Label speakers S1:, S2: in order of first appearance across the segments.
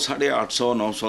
S1: 850, 900,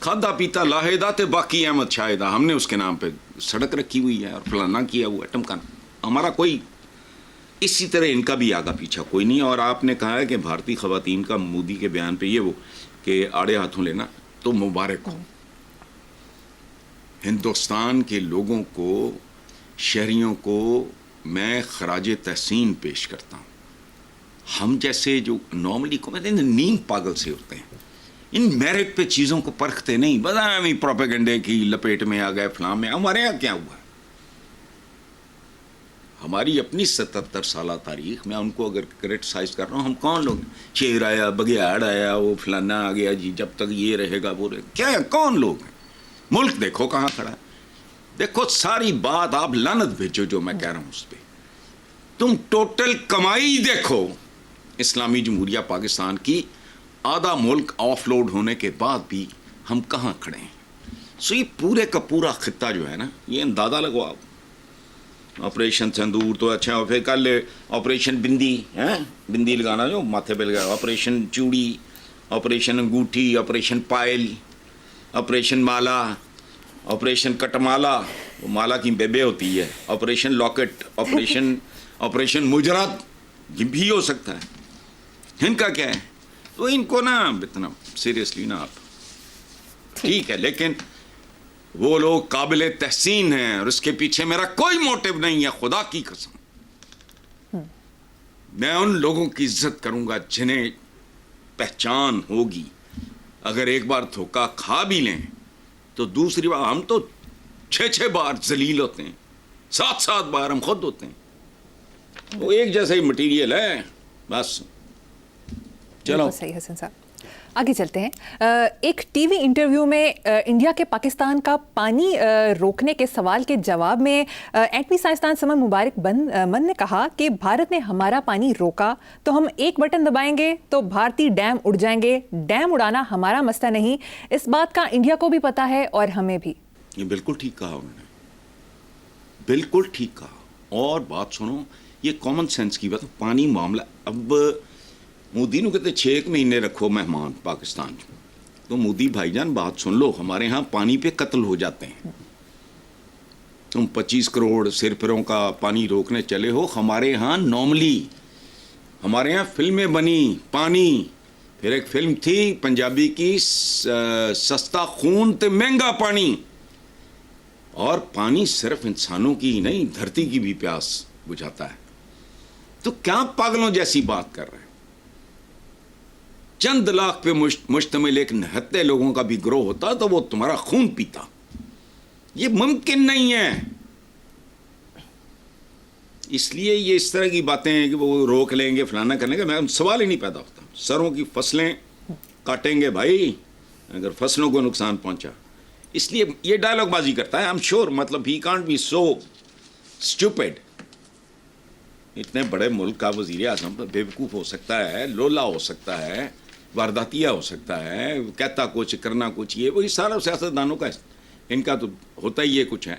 S1: کھادا پیتا لاہدہ تے باقی احمد شاہدہ، ہم نے اس کے نام پہ سڑک رکھی ہوئی ہے اور فلانا کیا ہوا ہے ٹمکانا. ہمارا کوئی اسی طرح ان کا بھی آگا پیچھا کوئی نہیں. اور آپ نے کہا ہے کہ بھارتی خواتین کا مودی کے بیان پہ یہ وہ کہ آڑے ہاتھوں لینا، تو مبارک ہو. ہندوستان کے لوگوں کو، شہریوں کو میں خراج تحسین پیش کرتا ہوں. ہم جیسے جو نارملی کو کہتے ہیں نیم پاگل سے ہوتے ہیں، ان میرٹ پہ چیزوں کو پرکھتے نہیں، بس پروپیگنڈے کی لپیٹ میں آ گئے فلاں میں. ہمارے یہاں کیا ہوا ہے؟ ہماری اپنی 77 سالہ تاریخ میں ان کو اگر کرٹیسائز کر رہا ہوں، ہم کون لوگ؟ شیر آیا، بگیاڑ آیا، وہ فلانا آ گیا جی، جب تک یہ رہے گا وہ رہے گا. کیا کون لوگ ہیں؟ ملک دیکھو کہاں کھڑا ہے. دیکھو ساری بات آپ لعنت بھیجو جو میں کہہ رہا ہوں اس پہ. تم ٹوٹل کمائی دیکھو اسلامی جمہوریہ پاکستان کی، آدھا ملک آف لوڈ ہونے کے بعد بھی ہم کہاں کھڑے ہیں. سو یہ پورے کا پورا خطہ جو ہے نا، یہ اندازہ لگو آپ. آپریشن سندور تو اچھا، پھر کل آپریشن بندی، بندی لگانا جو ماتھے پہ لگا، آپریشن چوڑی، آپریشن انگوٹھی، آپریشن پائل، آپریشن مالا، آپریشن کٹمالا، وہ مالا کی بیبے ہوتی ہے، آپریشن لاکٹ، آپریشن مجرد، یہ بھی ہو سکتا ہے. ان کا کیا ہے؟ تو ان کو نا اتنا سیریسلی نا آپ، ٹھیک ہے، لیکن وہ لوگ قابل تحسین ہیں اور اس کے پیچھے میرا کوئی موٹیو نہیں ہے، خدا کی قسم. میں ان لوگوں کی عزت کروں گا جنہیں پہچان ہوگی. اگر ایک بار دھوکہ کھا بھی لیں تو دوسری بار، ہم تو 6 بار ذلیل ہوتے ہیں، 7 بار ہم خود ہوتے ہیں. وہ ایک جیسا ہی مٹیریل ہے بس. چلو
S2: صحیح حسن صاحب، آگے چلتے ہیں. ایک ٹی وی انٹرویو میں انڈیا کے پاکستان کا پانی روکنے کے سوال کے جواب میں ایٹمی سائنسدان سمر مبارک من نے کہا کہ بھارت نے ہمارا پانی روکا تو ہم ایک بٹن دبائیں گے تو بھارتی ڈیم اڑ جائیں گے. ڈیم اڑانا ہمارا مسئلہ نہیں، اس بات کا انڈیا کو بھی پتہ ہے اور ہمیں بھی.
S1: یہ بالکل ٹھیک کہا انہوں نے، بالکل ٹھیک کہا. اور بات سنو، یہ کامن سینس کی بات. پانی معاملہ اب مودی نو کہتے 6 مہینے رکھو مہمان پاکستان، تو مودی بھائی جان بات سن لو، ہمارے ہاں پانی پہ قتل ہو جاتے ہیں. تم 25 کروڑ سرپروں کا پانی روکنے چلے ہو. ہمارے ہاں نارملی، ہمارے ہاں فلمیں بنی پانی. پھر ایک فلم تھی پنجابی کی، سستا خون تے مہنگا پانی. اور پانی صرف انسانوں کی ہی نہیں، دھرتی کی بھی پیاس بجھاتا ہے. تو کیا پاگلوں جیسی بات کر رہے ہیں؟ چند لاکھ پہ مشتمل ایک نہتے لوگوں کا بھی گروہ ہوتا تو وہ تمہارا خون پیتا. یہ ممکن نہیں ہے. اس لیے یہ اس طرح کی باتیں ہیں کہ وہ روک لیں گے فلانا کرنے کا، میں سوال ہی نہیں پیدا ہوتا. سروں کی فصلیں کاٹیں گے بھائی اگر فصلوں کو نقصان پہنچا. اس لیے یہ ڈائلاگ بازی کرتا ہے. آئی ایم شیور، مطلب he can't be so stupid. اتنے بڑے ملک کا وزیر اعظم بے وقوف ہو سکتا ہے، لولا ہو سکتا ہے، وارداتیہ ہو سکتا ہے، کہتا کچھ کرنا کچھ. یہ وہی سارا سیاستدانوں کا ان کا تو ہوتا ہی یہ کچھ ہے.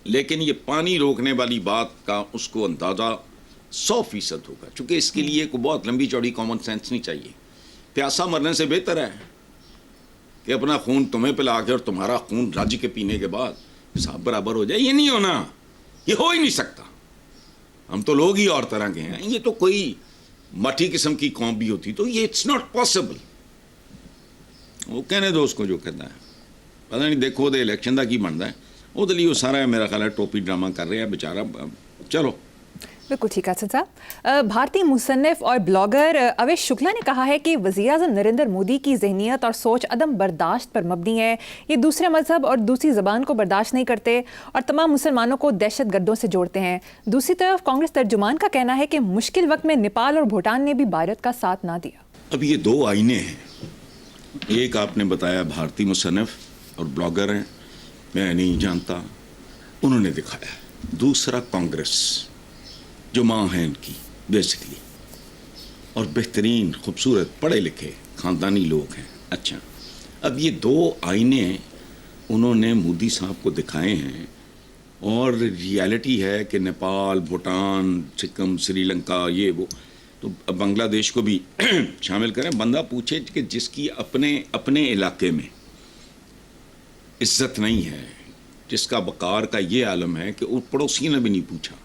S1: لیکن یہ پانی روکنے والی بات کا اس کو اندازہ 100% ہوگا، چونکہ اس کے لیے کوئی بہت لمبی چوڑی کامن سینس نہیں چاہیے. پیاسا مرنے سے بہتر ہے کہ اپنا خون تمہیں پلا کے اور تمہارا خون راجی کے پینے کے بعد حساب برابر ہو جائے. یہ نہیں ہونا، یہ ہو ہی نہیں سکتا. ہم تو لوگ ہی اور طرح کے ہیں. یہ تو کوئی مٹھی قسم کی قوم بھی ہوتی تو یہ اٹس ناٹ پاسبل. وہ کہنے دو اس کو جو کہتا ہے، پتہ نہیں دیکھو دے الیکشن دا کی بنتا ہے. وہ دلی وہ سارا میرا خیال ہے ٹوپی ڈرامہ کر رہے ہیں بیچارہ. چلو
S2: بالکل ٹھیک ہے حسن صاحب. بھارتی مصنف اور بلاگر اویش شکلا نے کہا ہے کہ وزیر اعظم نریندر مودی کی ذہنیت اور سوچ عدم برداشت پر مبنی ہے. یہ دوسرے مذہب اور دوسری زبان کو برداشت نہیں کرتے اور تمام مسلمانوں کو دہشت گردوں سے جوڑتے ہیں. دوسری طرف کانگریس ترجمان کا کہنا ہے کہ مشکل وقت میں نیپال اور بھوٹان نے بھی بھارت کا ساتھ نہ دیا.
S1: اب یہ 2 آئینے ہیں. ایک آپ نے بتایا بھارتی مصنف اور بلاگر ہیں، میں نہیں جانتا، انہوں نے دکھایا. دوسرا کانگریس جو ماں ہیں ان کی بیسکلی، اور بہترین خوبصورت پڑھے لکھے خاندانی لوگ ہیں. اچھا، اب یہ 2 آئینے انہوں نے مودی صاحب کو دکھائے ہیں، اور ریالٹی ہے کہ نیپال، بھوٹان، سکم، سری لنکا، یہ وہ، تو بنگلہ دیش کو بھی شامل کریں. بندہ پوچھے کہ جس کی اپنے علاقے میں عزت نہیں ہے, جس کا وقار کا یہ عالم ہے کہ پڑوسی نے بھی نہیں پوچھا.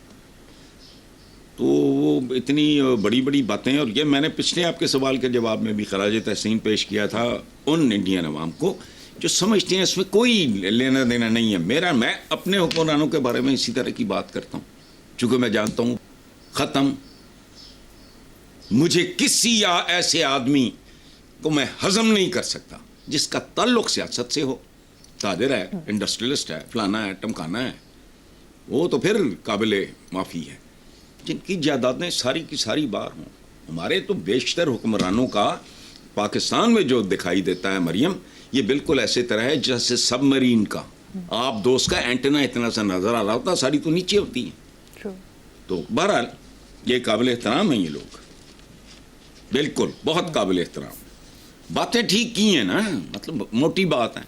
S1: تو وہ اتنی بڑی بڑی باتیں, اور یہ میں نے پچھلے آپ کے سوال کے جواب میں بھی خراج تحسین پیش کیا تھا ان انڈین عوام کو جو سمجھتے ہیں اس میں کوئی لینا دینا نہیں ہے. میں اپنے حکمرانوں کے بارے میں اسی طرح کی بات کرتا ہوں, چونکہ میں جانتا ہوں ختم. مجھے کسی ایسے آدمی کو میں ہضم نہیں کر سکتا جس کا تعلق سیاست سے ہو. تاجر ہے, انڈسٹریلسٹ ہے, فلانا ہے, ٹمکانا ہے, وہ تو پھر قابل معافی ہے. جن کی جائیدادیں ساری کی ساری بار ہوں. ہمارے تو بیشتر حکمرانوں کا پاکستان میں جو دکھائی دیتا ہے مریم, یہ بالکل ایسے طرح ہے جیسے سب مرین کا آپ دوست کا اینٹنا اتنا سا نظر آ رہا ہوتا, ساری تو نیچے ہوتی ہیں. تو بہرحال یہ قابل احترام ہیں یہ لوگ, بالکل بہت قابل احترام. باتیں ٹھیک کی ہیں نا, مطلب موٹی بات ہے.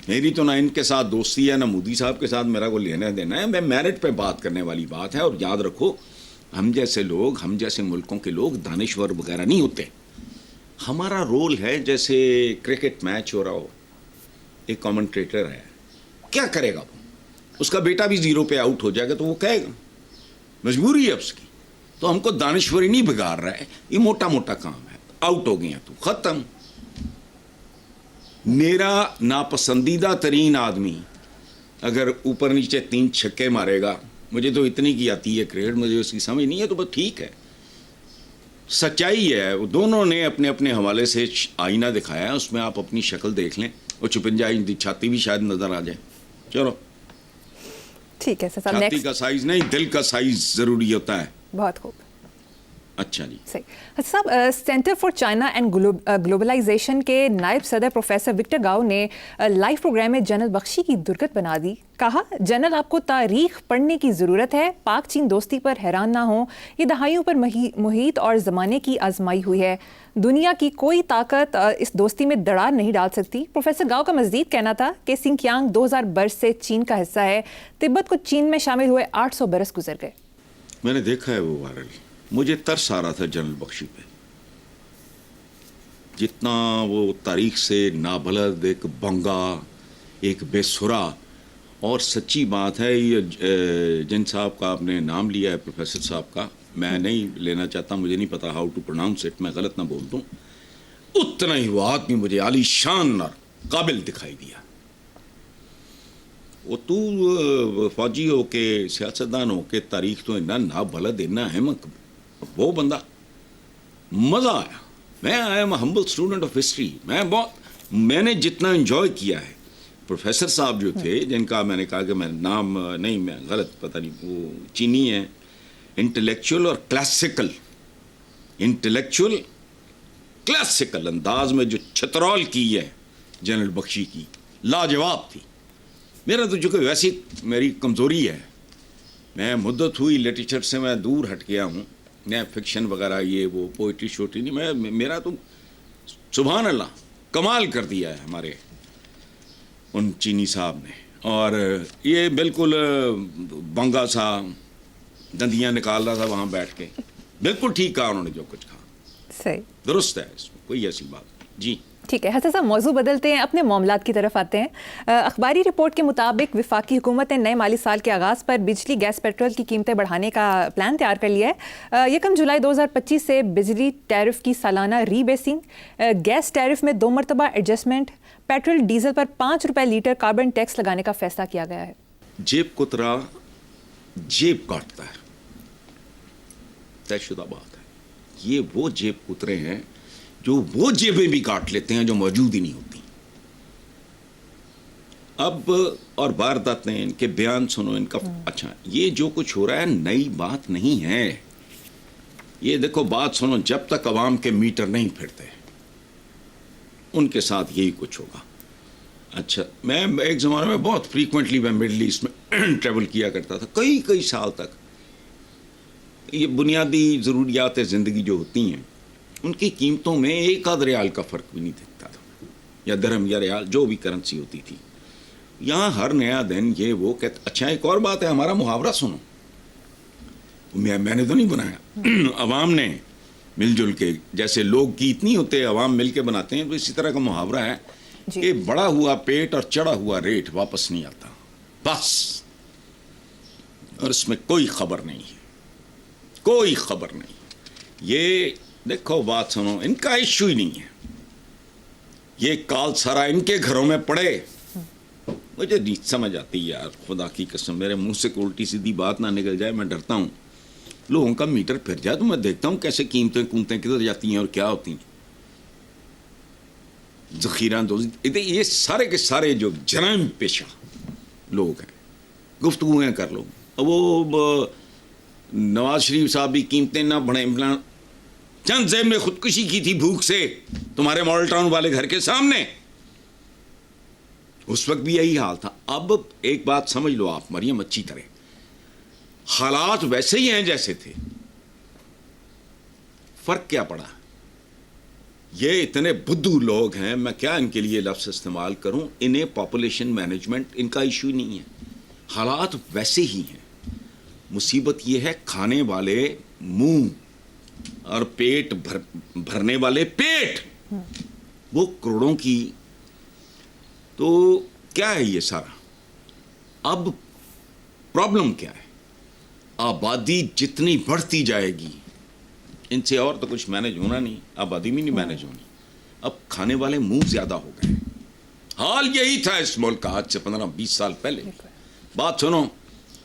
S1: میری تو نہ ان کے ساتھ دوستی ہے نہ مودی صاحب کے ساتھ میرا کوئی لینا دینا ہے. میں میرٹ پہ بات کرنے والی بات ہے. اور یاد رکھو, ہم جیسے لوگ, ہم جیسے ملکوں کے لوگ دانشور وغیرہ نہیں ہوتے. ہمارا رول ہے جیسے کرکٹ میچ ہو رہا ہو, ایک کامنٹریٹر ہے, کیا کرے گا وہ؟ اس کا بیٹا بھی 0 پہ آؤٹ ہو جائے گا تو وہ کہے گا, مجبوری ہے اس کی. تو ہم کو دانشوری نہیں بگاڑ رہا ہے, یہ موٹا موٹا کام ہے. آؤٹ ہو گیا تو ختم. میرا ناپسندیدہ ترین آدمی اگر اوپر نیچے 3 چھکے مارے گا, مجھے تو اتنی کی آتی ہے کرکٹ, مجھے اس کی سمجھ نہیں ہے, تو بس ٹھیک ہے, سچائی ہے. وہ دونوں نے اپنے اپنے حوالے سے آئینہ دکھایا ہے, اس میں آپ اپنی شکل دیکھ لیں. وہ 56 انچ کی چھاتی بھی شاید نظر آ جائے. چلو
S2: ٹھیک ہے سر.
S1: چھاتی کا سائز نہیں, دل کا سائز ضروری ہوتا ہے.
S2: بہت خوب.
S1: اچھا جی
S2: صحیح صاحب, centre for China and globalisation کے نائب صدر پروفیسر وکٹر گاؤ نے لائیو پروگرام میں جنرل بخشی کی درگت بنا دی. کہا, جنرل آپ کو تاریخ پڑھنے کی ضرورت ہے, پاک چین دوستی پر حیران نہ ہوں, یہ دہائیوں پر محیط اور زمانے کی آزمائی ہوئی ہے, دنیا کی کوئی طاقت اس دوستی میں دراڑ نہیں ڈال سکتی. پروفیسر گاؤ کا مزید کہنا تھا کہ سنکیانگ 2000 برس سے چین کا حصہ ہے, تبت کو چین میں شامل ہوئے 800 برس گزر گئے.
S1: میں نے دیکھا ہے وہ وائرل, مجھے ترس آ رہا تھا جنرل بخشی پہ. جتنا وہ تاریخ سے نابلد, ایک بنگا, ایک بے سرا. اور سچی بات ہے, یہ جن صاحب کا آپ نے نام لیا ہے پروفیسر صاحب کا, میں نہیں لینا چاہتا, مجھے نہیں پتا ہاؤ ٹو پروناؤنس اٹ, میں غلط نہ بول دوں. اتنا ہی وہ آدمی مجھے عالی شان اور قابل دکھائی دیا. وہ تو فوجی ہو کے, سیاستدان ہو کے, تاریخ تو اتنا نابلد, اتنا احمق, وہ بندہ مزہ آیا. میں I am a humble student of history. میں نے جتنا انجوائے کیا ہے, پروفیسر صاحب جو تھے, جن کا میں نے کہا کہ میں نام نہیں, میں غلط پتہ نہیں, وہ چینی ہیں, انٹلیکچوئل اور کلاسیکل انداز میں جو چھترول کی ہے جنرل بخشی کی, لاجواب تھی. میرا تو چونکہ ویسی میری کمزوری ہے, میں مدت ہوئی لٹریچر سے میں دور ہٹ گیا ہوں, میں فکشن وغیرہ یہ وہ پوئٹری شوٹری نہیں, میرا تو سبحان اللہ کمال کر دیا ہے ہمارے ان چینی صاحب نے. اور یہ بالکل بنگا سا دندیاں نکال رہا تھا وہاں بیٹھ کے. بالکل ٹھیک کہا انہوں نے جو کچھ کہا,
S2: صحیح
S1: درست ہے, اس میں کوئی ایسی بات نہیں. جی
S2: ٹھیک ہے حسن صاحب, موضوع بدلتے ہیں, اپنے معاملات کی طرف آتے ہیں. اخباری رپورٹ کے مطابق وفاقی حکومت نے نئے مالی سال کے آغاز پر بجلی, گیس, پیٹرول کی قیمتیں بڑھانے کا پلان تیار کر لیا ہے. 1 جولائی 2025 سے بجلی ٹیرف کی سالانہ ری بیسنگ, گیس ٹیرف میں 2 مرتبہ ایڈجسٹمنٹ, پیٹرول ڈیزل پر 5 روپے لیٹر کاربن ٹیکس لگانے کا فیصلہ کیا گیا ہے.
S1: جیب کترا جیب کاٹتا ہے, طے شدہ بات ہے. یہ وہ جیب کترے ہیں جو وہ جیبیں بھی کاٹ لیتے ہیں جو موجود ہی نہیں ہوتی. اب اور وارداتیں, ان کے بیان سنو, ان کا اچھا, یہ جو کچھ ہو رہا ہے نئی بات نہیں ہے. یہ دیکھو بات سنو, جب تک عوام کے میٹر نہیں پھرتے ان کے ساتھ یہی کچھ ہوگا. اچھا, میں ایک زمانے میں بہت فریکوینٹلی میں مڈل ایسٹ میں ٹریول کیا کرتا تھا, کئی سال تک. یہ بنیادی ضروریات زندگی جو ہوتی ہیں ان کی قیمتوں میں 1 آدھ ریال کا فرق بھی نہیں دکھتا تھا, یا درہم یا ریال, جو بھی کرنسی ہوتی تھی. یہاں ہر نیا دن یہ وہ کہتے. اچھا, ایک اور بات ہے, ہمارا محاورہ سنو, میں نے تو نہیں بنایا, عوام نے مل جل کے, جیسے لوگ گیت نہیں ہوتے عوام مل کے بناتے ہیں, تو اسی طرح کا محاورہ ہے
S2: جی۔
S1: کہ بڑا ہوا پیٹ اور چڑھا ہوا ریٹ واپس نہیں آتا بس، اور اس میں کوئی خبر نہیں ہے، کوئی خبر نہیں۔ یہ دیکھو بات سنو، ان کا ایشو ہی نہیں ہے، یہ کال سارا ان کے گھروں میں پڑے، مجھے نہیں سمجھ آتی یار، خدا کی قسم میرے منہ سے کوئی الٹی سیدھی بات نہ نکل جائے، میں ڈرتا ہوں لوگوں کا میٹر پھر جائے تو میں دیکھتا ہوں کیسے قیمتیں کدھر جاتی ہیں اور کیا ہوتی ہیں، ذخیرہ دوزی، یہ سارے کے سارے جو جرائم پیشہ لوگ ہیں، گفتگویں کر لو، وہ نواز شریف صاحب بھی قیمتیں نہ بڑھیں، چند زیب میں خودکشی کی تھی بھوک سے تمہارے ماڈل ٹاؤن والے گھر کے سامنے، اس وقت بھی یہی حال تھا۔ اب ایک بات سمجھ لو آپ مریم اچھی طرح، حالات ویسے ہی ہیں جیسے تھے، فرق کیا پڑا؟ یہ اتنے بدھو لوگ ہیں، میں کیا ان کے لیے لفظ استعمال کروں، انہیں پاپولیشن مینجمنٹ ان کا ایشو ہی نہیں ہے، حالات ویسے ہی ہیں۔ مصیبت یہ ہے کھانے والے منہ اور پیٹ بھرنے والے پیٹ، وہ کروڑوں کی، تو کیا ہے یہ سارا؟ اب پرابلم کیا ہے؟ آبادی جتنی بڑھتی جائے گی، ان سے اور تو کچھ مینج ہونا نہیں، آبادی بھی نہیں مینج ہونی، اب کھانے والے منہ زیادہ ہو گئے۔ حال یہی تھا اس ملک کا آج سے 15-20 سال پہلے۔ بات سنو،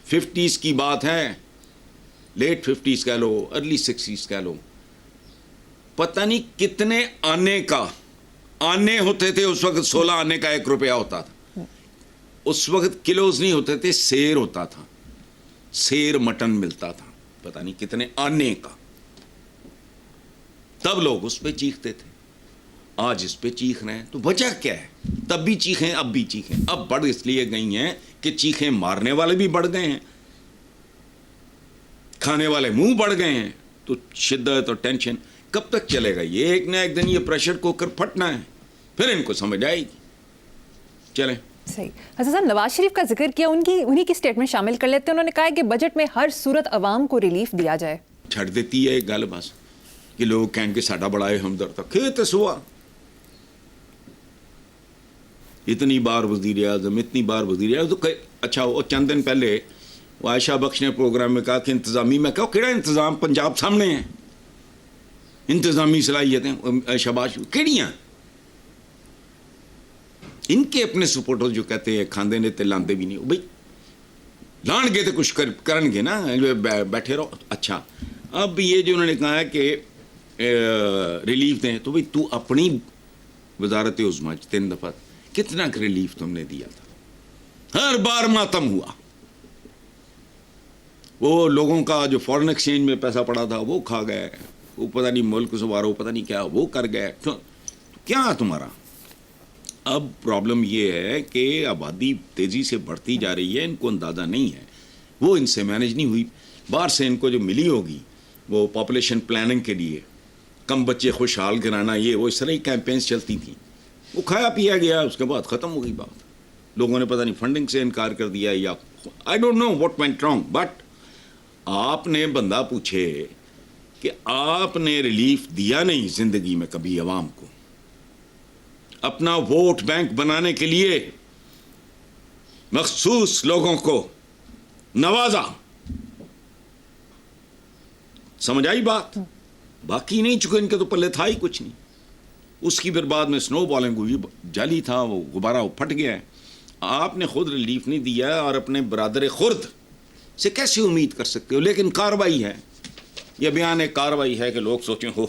S1: 50s کی بات ہے، لیٹ 50s کہہ لو، ارلی 60s کہہ لو، پتہ نہیں کتنے آنے کا آنے ہوتے تھے اس وقت، 16 آنے کا 1 روپیہ ہوتا تھا، اس وقت کلوز نہیں ہوتے تھے، سیر ہوتا تھا، سیر مٹن ملتا تھا، پتہ نہیں کتنے آنے کا، تب لوگ اس پہ چیختے تھے، آج اس پہ چیخ رہے ہیں، تو وجہ کیا ہے؟ تب بھی چیخیں اب بھی چیخیں، اب بڑھ اس لیے گئی ہیں کہ چیخیں مارنے والے بھی بڑھ گئے ہیں، کھانے والے منہ بڑھ گئے ہیں، تو شدت اور ٹینشن کب تک چلے گا؟ یہ ایک نہ ایک دن یہ پریشر کوکر پھٹنا ہے، پھر ان کو سمجھ آئے گی۔ چلیں
S2: صحیح۔ حسن صاحب، نواز شریف کا ذکر کیا، انہی کی سٹیٹمنٹ شامل کر لیتے ہیں، انہوں نے کہا کہ بجٹ میں ہر صورت عوام کو ریلیف دیا جائے۔
S1: چھڑ دیتی ہے ایک گل بس کہ لوگ کہیں گے ساڈا بڑا ہے ہمدرد تھا، کھیت سوا، اتنی بار وزیر اعظم، اتنی بار وزیر اعظم، تو اچھا وہ چند دن پہلے وہ عائشہ بخش نے پروگرام میں کہا کہ انتظامی، میں کہا کیڑا انتظام؟ پنجاب سامنے ہے، انتظامی صلاحیتیں شاباش کیڑیاں؟ ان کے اپنے سپورٹر جو کہتے ہیں کھاندے نے تے لاندے بھی نہیں، بھائی لان گے تو کچھ کرن گے نا، بیٹھے رہو۔ اچھا اب یہ جو انہوں نے کہا ہے کہ ریلیف دیں، تو بھائی تو اپنی وزارت عظمیٰ 3 دفعہ کتنا ریلیف تم نے دیا تھا؟ ہر بار ماتم ہوا، وہ لوگوں کا جو فورن ایکسچینج میں پیسہ پڑا تھا وہ کھا گئے، وہ پتہ نہیں ملک سوارو پتہ نہیں کیا وہ کر گئے، کیا تمہارا؟ اب پرابلم یہ ہے کہ آبادی تیزی سے بڑھتی جا رہی ہے، ان کو اندازہ نہیں ہے، وہ ان سے مینج نہیں ہوئی، باہر سے ان کو جو ملی ہوگی وہ پاپولیشن پلاننگ کے لیے، کم بچے خوشحال کرانا، یہ وہ اس طرح ہی کیمپینز چلتی تھیں، وہ کھایا پیا گیا، اس کے بعد ختم ہو گئی بات، لوگوں نے پتہ نہیں فنڈنگ سے انکار کر دیا یا I don't know what went wrong, but آپ نے بندہ پوچھے کہ آپ نے ریلیف دیا نہیں زندگی میں کبھی عوام کو، اپنا ووٹ بینک بنانے کے لیے مخصوص لوگوں کو نوازا، سمجھ آئی بات؟ باقی نہیں، چکے ان کے تو پلے تھا ہی کچھ نہیں، اس کی پھر بعد میں سنو بالنگ ہوئی، جعلی تھا وہ غبارہ، وہ پھٹ گیا ہے، آپ نے خود ریلیف نہیں دیا اور اپنے برادر خرد سے کیسے امید کر سکتے ہو؟ لیکن کاروائی ہے، یہ بیان ایک کاروائی ہے کہ لوگ سوچیں ہو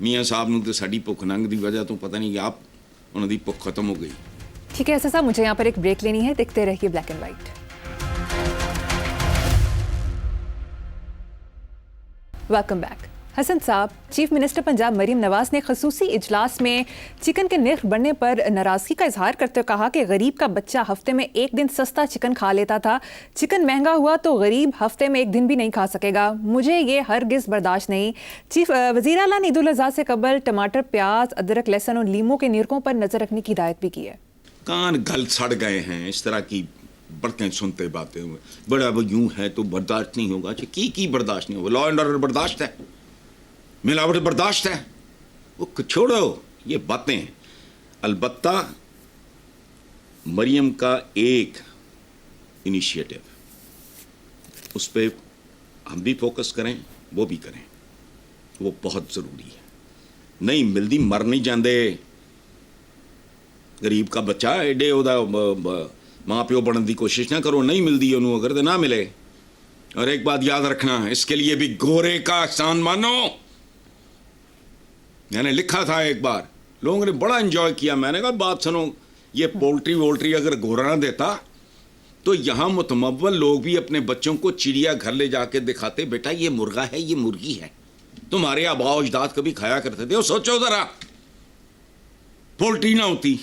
S1: میاں صاحب نے تو ساڈی بھوک ننگ دی وجہ تو پتہ نہیں کہ آپ انہوں دی بھوک ختم ہو گئی۔
S2: ٹھیک ہے حسن صاحب، مجھے یہاں پر ایک بریک لینی ہے، دیکھتے رہیے black and white. Welcome back. Hassan صاحب، چیف منسٹر پنجاب مریم نواز نے خصوصی اجلاس میں چکن کے نرخ بڑھنے پر ناراضگی کا اظہار کرتے ہوئے کہا کہ غریب کا بچہ ہفتے میں 1 دن سستا چکن کھا لیتا تھا، چکن مہنگا ہوا تو غریب ہفتے میں 1 دن بھی نہیں کھا سکے گا، مجھے یہ ہرگز برداشت نہیں۔ چیف وزیر اعلیٰ نے عید الاضحیٰ سے قبل ٹماٹر، پیاز، ادرک، لہسن اور لیموں کے نرخوں پر نظر رکھنے کی ہدایت بھی کی ہے۔
S1: کان گل سڑ گئے ہیں اس طرح کی بڑھتے سنتے باتیں ہوئے، بڑا وہ یوں ہے تو برداشت نہیں ہوگا، کی برداشت نہیں ہوگا؟ لا اینڈ آرڈر برداشت ہے، ملاوٹ برداشت ہے، وہ چھوڑو یہ باتیں ہیں۔ البتہ مریم کا ایک انیشیٹو اس پہ ہم بھی فوکس کریں وہ بھی کریں, وہ بہت ضروری ہے. نہیں ملتی مر نہیں جاندے. غریب کا بچہ ایڈے ماں پیو بننے کی کوشش نہ کرو, نہیں ملتی انہوں اگر تو نہ ملے. اور ایک بات یاد رکھنا, اس کے لیے بھی گورے کا احسان مانو. میں نے لکھا تھا ایک بار, لوگوں نے بڑا انجوائے کیا. میں نے کہا بات سنو, یہ پولٹری وولٹری اگر گورا نہ دیتا تو یہاں متمول لوگ بھی اپنے بچوں کو چڑیا گھر لے جا کے دکھاتے, بیٹا یہ مرغا ہے, یہ مرغی ہے, تمہارے آباء و اجداد کبھی کھایا کرتے تھے. وہ سوچو ذرا, پولٹری نہ ہوتی.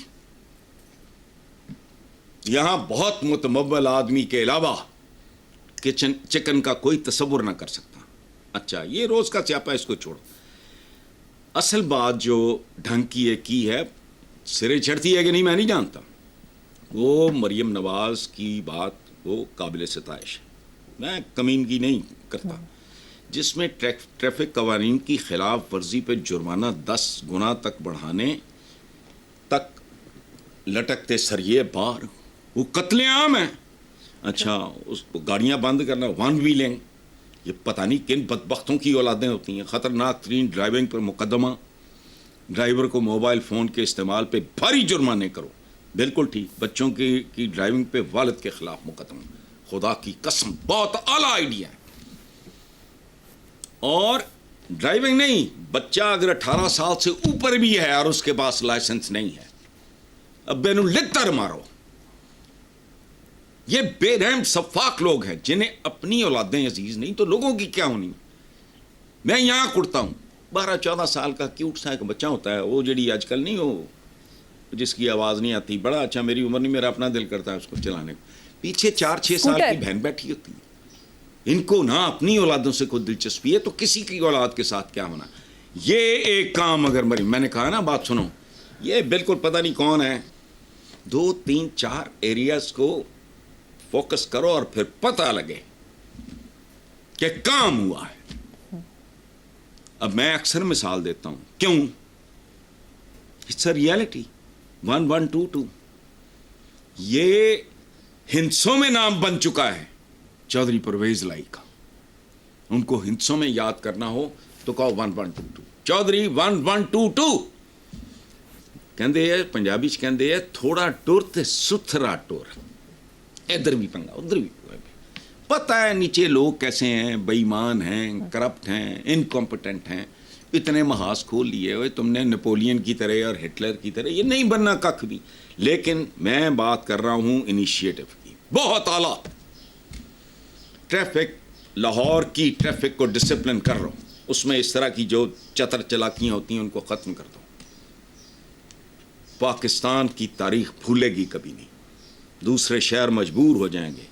S1: یہاں بہت متمول آدمی کے علاوہ چکن کا کوئی تصور نہ کر سکتا. اچھا یہ روز کا سیاپا اس کو چھوڑو. اصل بات جو ڈھنگ کی ہے سرے چڑھتی ہے کہ نہیں میں نہیں جانتا. وہ مریم نواز کی بات وہ قابل ستائش ہے, میں کمینگی نہیں کرتا. جس میں ٹریفک قوانین کی خلاف ورزی پہ جرمانہ 10 گنا تک بڑھانے تک لٹکتے سریے بار, وہ قتل عام ہے. اچھا اس کو گاڑیاں بند کرنا, ون ویلنگ, یہ پتہ نہیں کن بدبختوں کی اولادیں ہوتی ہیں. خطرناک ترین ڈرائیونگ پر مقدمہ, ڈرائیور کو موبائل فون کے استعمال پہ بھاری جرمانے کرو. بالکل ٹھیک. بچوں کی ڈرائیونگ پہ والد کے خلاف مقدمہ, خدا کی قسم بہت اعلیٰ آئیڈیا ہے. اور ڈرائیونگ نہیں, بچہ اگر 18 سال سے اوپر بھی ہے اور اس کے پاس لائسنس نہیں ہے, اب بینو لتر مارو. یہ بے رحم سفاک لوگ ہیں جنہیں اپنی اولادیں عزیز نہیں تو لوگوں کی کیا ہونی. میں یہاں کڑتا ہوں 12-14 سال کا کیوٹ سا ایک بچہ ہوتا ہے, وہ جڑی آج کل نہیں ہو جس کی آواز نہیں آتی, بڑا اچھا, میری عمر نہیں, میرا اپنا دل کرتا ہے اس کو چلانے کو. پیچھے 4-6 سال کی بہن بیٹھی ہوتی ہے. ان کو نہ اپنی اولادوں سے کوئی دلچسپی ہے تو کسی کی اولاد کے ساتھ کیا ہونا. یہ ایک کام اگر میں نے کہا نا, بات سنو, یہ بالکل پتہ نہیں کون ہے, 2-3-4 ایریاز کو فوکس کرو اور پھر پتہ لگے کہ کام ہوا ہے. اب میں اکثر مثال دیتا ہوں, کیوں, اٹس اے ریالٹی. 1122 یہ ہندسوں میں نام بن چکا ہے چودھری پرویز لائی کا. ان کو ہندسوں میں یاد کرنا ہو تو کہو 1122 چودھری 1122. کہندے ہیں پنجابی چ کہندے ہیں تھوڑا ٹر تے ستھرا ٹر. ادھر بھی پنگا ادھر بھی پتہ ہے نیچے لوگ کیسے ہیں, بے ایمان ہیں, کرپٹ ہیں, انکمپٹنٹ ہیں. اتنے محاذ کھول لیے ہوئے تم نے نپولین کی طرح اور ہٹلر کی طرح, یہ نہیں بننا کخ بھی. لیکن میں بات کر رہا ہوں انیشیٹو کی, بہت اعلیٰ. ٹریفک, لاہور کی ٹریفک کو ڈسپلن کر رہا ہوں, اس میں اس طرح کی جو چتر چلاکیاں ہوتی ہیں ان کو ختم کر دو. پاکستان کی تاریخ بھولے گی کبھی نہیں. دوسرے شہر مجبور ہو جائیں گے.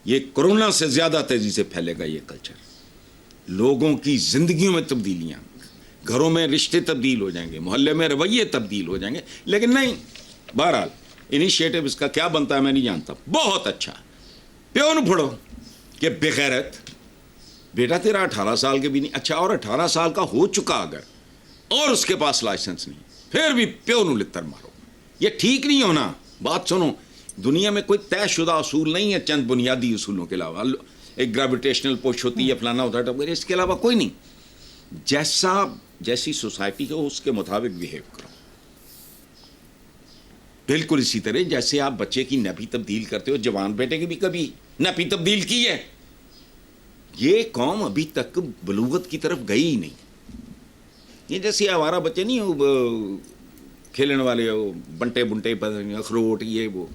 S1: یہ کورونا سے زیادہ تیزی سے پھیلے گا یہ کلچر. لوگوں کی زندگیوں میں تبدیلیاں, گھروں میں رشتے تبدیل ہو جائیں گے, محلے میں رویے تبدیل ہو جائیں گے. لیکن نہیں, بہرحال انیشیٹو اس کا کیا بنتا ہے میں نہیں جانتا. بہت اچھا, پیو نو پھڑو کہ بغیرت بیٹا تیرا 18 سال کے بھی نہیں. اچھا, اور 18 سال کا ہو چکا اگر اور اس کے پاس لائسنس نہیں, پھر بھی پیو نو لتر مارو. یہ ٹھیک نہیں ہونا. بات سنو, دنیا میں کوئی طے شدہ اصول نہیں ہے چند بنیادی اصولوں کے علاوہ. ایک گریویٹیشنل پش ہوتی ہے, فلانا ہوتا ہے, اس کے علاوہ کوئی نہیں. جیسی سوسائٹی ہو اس کے مطابق بیہیو کرو. بالکل اسی طرح جیسے آپ بچے کی نپی تبدیل کرتے ہو, جوان بیٹے کی بھی کبھی نپی تبدیل کی ہے. یہ قوم ابھی تک بلوغت کی طرف گئی ہی نہیں. یہ جیسے آوارہ بچے نہیں ہو کھیلنے والے ہو, بنٹے بنٹے اخروٹ, یہ وہ.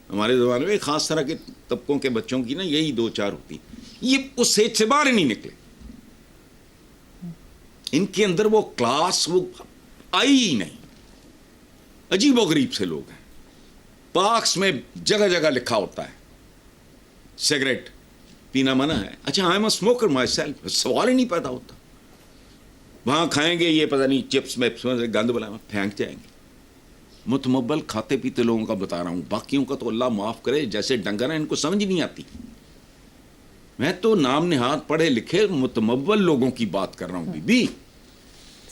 S1: ہمارے زمانے میں خاص طرح کے طبقوں کے بچوں کی نا یہی 2-4 ہوتی. یہ اس سیج سے باہر ہی نہیں نکلے. ان کے اندر وہ کلاس وہ آئی ہی نہیں. عجیب و غریب سے لوگ ہیں. پارکس میں جگہ جگہ لکھا ہوتا ہے سگریٹ پینا منع ہے. اچھا, I am a smoker my self, سوال ہی نہیں پیدا ہوتا. وہاں کھائیں گے یہ پتہ نہیں چپس میپس میں گند بلا پھینک جائیں گے. متمول کھاتے پیتے لوگوں کا بتا رہا ہوں, باقیوں کا تو اللہ معاف کرے, جیسے ڈنگر ہیں ان کو سمجھ نہیں آتی. میں تو نام نہاد پڑھے لکھے متمول لوگوں کی بات کر رہا ہوں. بی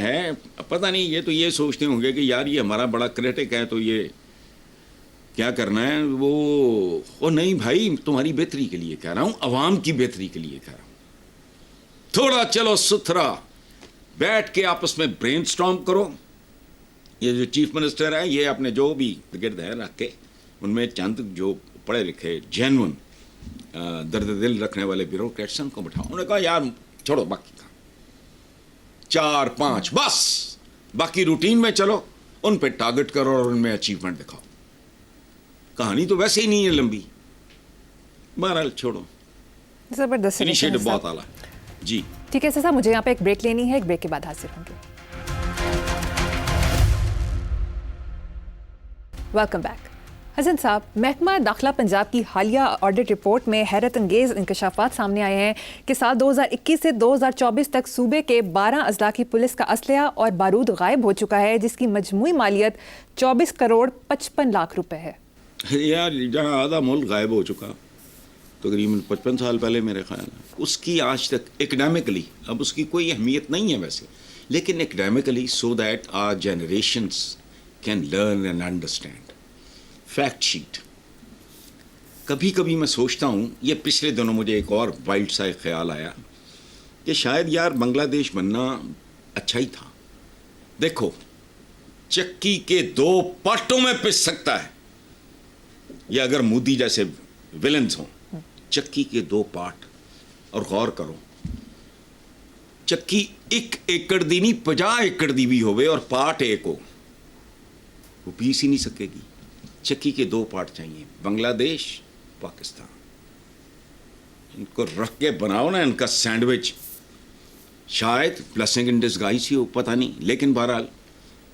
S1: ہے پتہ نہیں یہ تو یہ سوچتے ہوں گے کہ یار یہ ہمارا بڑا کریٹک ہے تو یہ کیا کرنا ہے وہ نہیں بھائی تمہاری بہتری کے لیے کہہ رہا ہوں عوام کی بہتری کے لیے کہہ رہا ہوں تھوڑا چلو ستھرا بیٹھ کے آپس میں برین سٹارم کرو یہ جو چیف منسٹر ہے یہ اپنے جو بھی گرد ہے رکھ کے ان میں چند جو پڑھے لکھے جینون درد دل رکھنے والے بیوروکریٹس کو بٹھاؤ انہوں نے کہا یار چھوڑو باقی کا 4-5 بس باقی روٹین میں چلو ان پہ ٹارگٹ کرو اور ان میں اچیومنٹ دکھاؤ کہانی تو ویسے ہی نہیں ہے لمبی بہرحال چھوڑو
S2: زبردست
S1: انیشیٹو بہت اعلیٰ جی
S2: ٹھیک ہے صاحب مجھے یہاں پہ ایک بریک لینی ہے ایک بریک کے بعد حاضر ہوں گے ویلکم بیک حسن صاحب محکمہ داخلہ پنجاب کی حالیہ آڈٹ رپورٹ میں حیرت انگیز انکشافات سامنے آئے ہیں کہ سال 2021 سے 2024 تک صوبے کے 12 اضلاع کی پولیس کا اسلحہ اور بارود غائب ہو چکا ہے جس کی مجموعی مالیت 24 کروڑ 55 لاکھ روپے ہے
S1: یار جہاں آدھا ملک غائب ہو چکا تقریباً 55 سال پہلے میرے خیال ہے اس کی آج تک اکیڈیمکلی اب اس کی کوئی اہمیت نہیں ہے ویسے لیکن academically so that our generations can learn and understand fact sheet کبھی کبھی میں سوچتا ہوں یہ پچھلے دنوں مجھے ایک اور وائلڈ سا ایک خیال آیا کہ شاید یار بنگلہ دیش بننا اچھا ہی تھا دیکھو چکی کے 2 پارٹوں میں پس سکتا ہے یا اگر مودی جیسے ولنز ہوں چکی کے 2 پارٹ اور غور کرو چکی 1 ایکڑ دی نہیں 50 ایکڑ دی بھی ہوئے اور پارٹ ایک ہو وہ پیس ہی نہیں سکے گی چکی کے 2 پارٹ چاہیے بنگلہ دیش پاکستان ان کو رکھ کے بناؤ نا ان کا سینڈوچ شاید بلیسنگ ان ڈسگائز ہی ہو پتہ نہیں لیکن بہرحال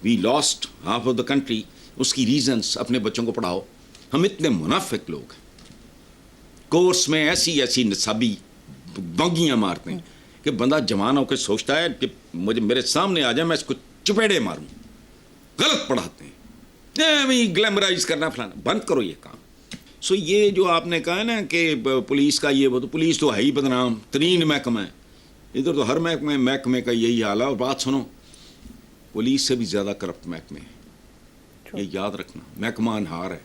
S1: we last half of the country اس کی ریزنس اپنے بچوں کو پڑھاؤ ہم اتنے منافق لوگ ہیں کورس میں ایسی نصابی بنگیاں مارتے ہیں کہ بندہ جوان ہو کے سوچتا ہے کہ میرے سامنے آ جائے میں اس کو چپیڑے ماروں غلط پڑھاتے ہیں گلیمرائز کرنا فلانا بند کرو یہ کام سو یہ جو آپ نے کہا نا کہ پولیس کا یہ وہ تو پولیس تو ہے ہی بدنام ترین محکمہ ہے ادھر تو ہر محکمے کا یہی حال ہے اور بات سنو پولیس سے بھی زیادہ کرپٹ محکمے ہیں یہ یاد رکھنا محکمہ انہار ہے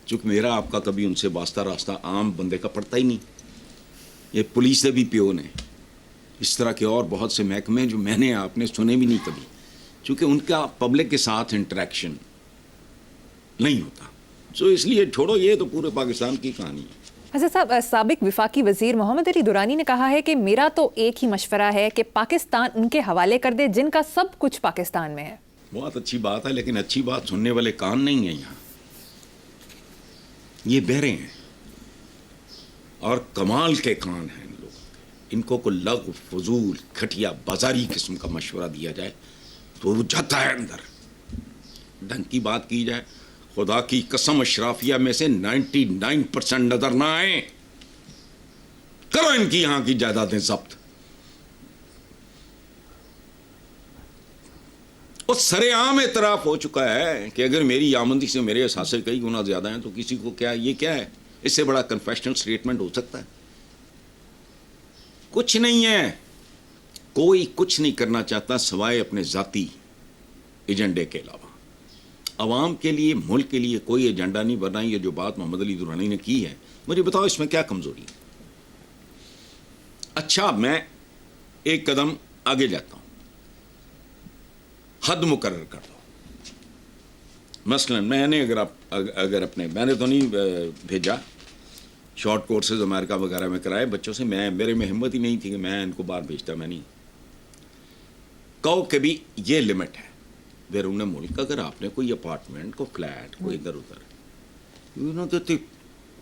S1: چونکہ میرا آپ کا کبھی ان سے واسطہ راستہ عام بندے کا پڑتا ہی نہیں یہ پولیس سے بھی پیون ہے اس طرح کے اور بہت سے محکمے جو میں نے آپ نے سنے بھی نہیں کبھی چونکہ ان کا پبلک کے ساتھ انٹریکشن نہیں ہوتا سو اس لیے چھوڑو یہ تو پورے پاکستان کی کہانی ہے
S2: حضرت صاحب سابق وفاقی وزیر محمد علی دورانی نے کہا ہے کہ میرا تو ایک ہی مشورہ ہے کہ پاکستان ان کے حوالے کر دے جن کا سب کچھ پاکستان میں ہے
S1: بہت اچھی بات ہے لیکن اچھی بات سننے والے کان نہیں ہیں یہاں یہ بہرے ہیں اور کمال کے کان ہیں ان لوگ ان کو کوئی لغو فضول کھٹیا بازاری قسم کا مشورہ دیا جائے تو وہ جاتا ہے اندر ڈھنگ کی بات کی جائے خدا کی قسم اشرافیہ میں سے 99% نظر نہ آئیں کرو ان کی یہاں کی جائیدادیں ضبط اور سر عام اعتراف ہو چکا ہے کہ اگر میری آمدنی سے میرے اثاثے کئی گنا زیادہ ہیں تو کسی کو کیا یہ کیا ہے اس سے بڑا کنفیشنل سٹیٹمنٹ ہو سکتا ہے کچھ نہیں ہے کوئی کچھ نہیں کرنا چاہتا سوائے اپنے ذاتی ایجنڈے کے علاوہ عوام کے لیے ملک کے لیے کوئی ایجنڈا نہیں بنا یہ جو بات محمد علی دورانی نے کی ہے مجھے بتاؤ اس میں کیا کمزوری ہے اچھا میں ایک قدم آگے جاتا ہوں حد مقرر کر دو مثلا میں نے اگر اپنے میں نے تو نہیں بھیجا شارٹ کورسز امریکہ وغیرہ میں کرائے بچوں سے میرے میں ہمت ہی نہیں تھی کہ میں ان کو باہر بھیجتا میں نہیں کہو کہ بھی یہ لمٹ ہے بیرون ملک اگر آپ نے کوئی اپارٹمنٹ کو فلیٹ کوئی ادھر ادھر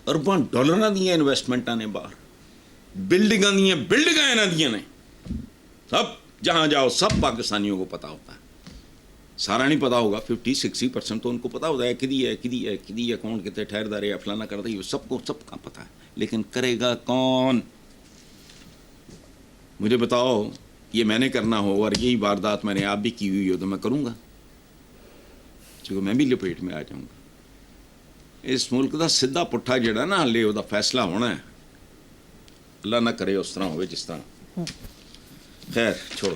S1: ارباں ڈالر دیا انویسٹمنٹ نے باہر بلڈنگاں دیا نے سب جہاں جاؤ سب پاکستانیوں کو پتا ہوتا ہے سارا نہیں پتا ہوگا 50-60% تو ان کو پتا ہوتا ہے کدی ہے کون کتنے ٹھہردار ہے فلانا کرتا ہے سب کا پتا ہے لیکن کرے گا کون مجھے بتاؤ یہ میں نے کرنا ہو اور یہی واردات میں نے آپ بھی کی ہوئی ہو تو میں کروں گا چونکہ میں بھی لپیٹ میں آ جاؤں گا اس ملک دا سیدھا پٹھا جڑا نا ہلے وہ فیصلہ ہونا ہے اللہ نہ کرے اس طرح ہوئے جس طرح خیر چھوڑو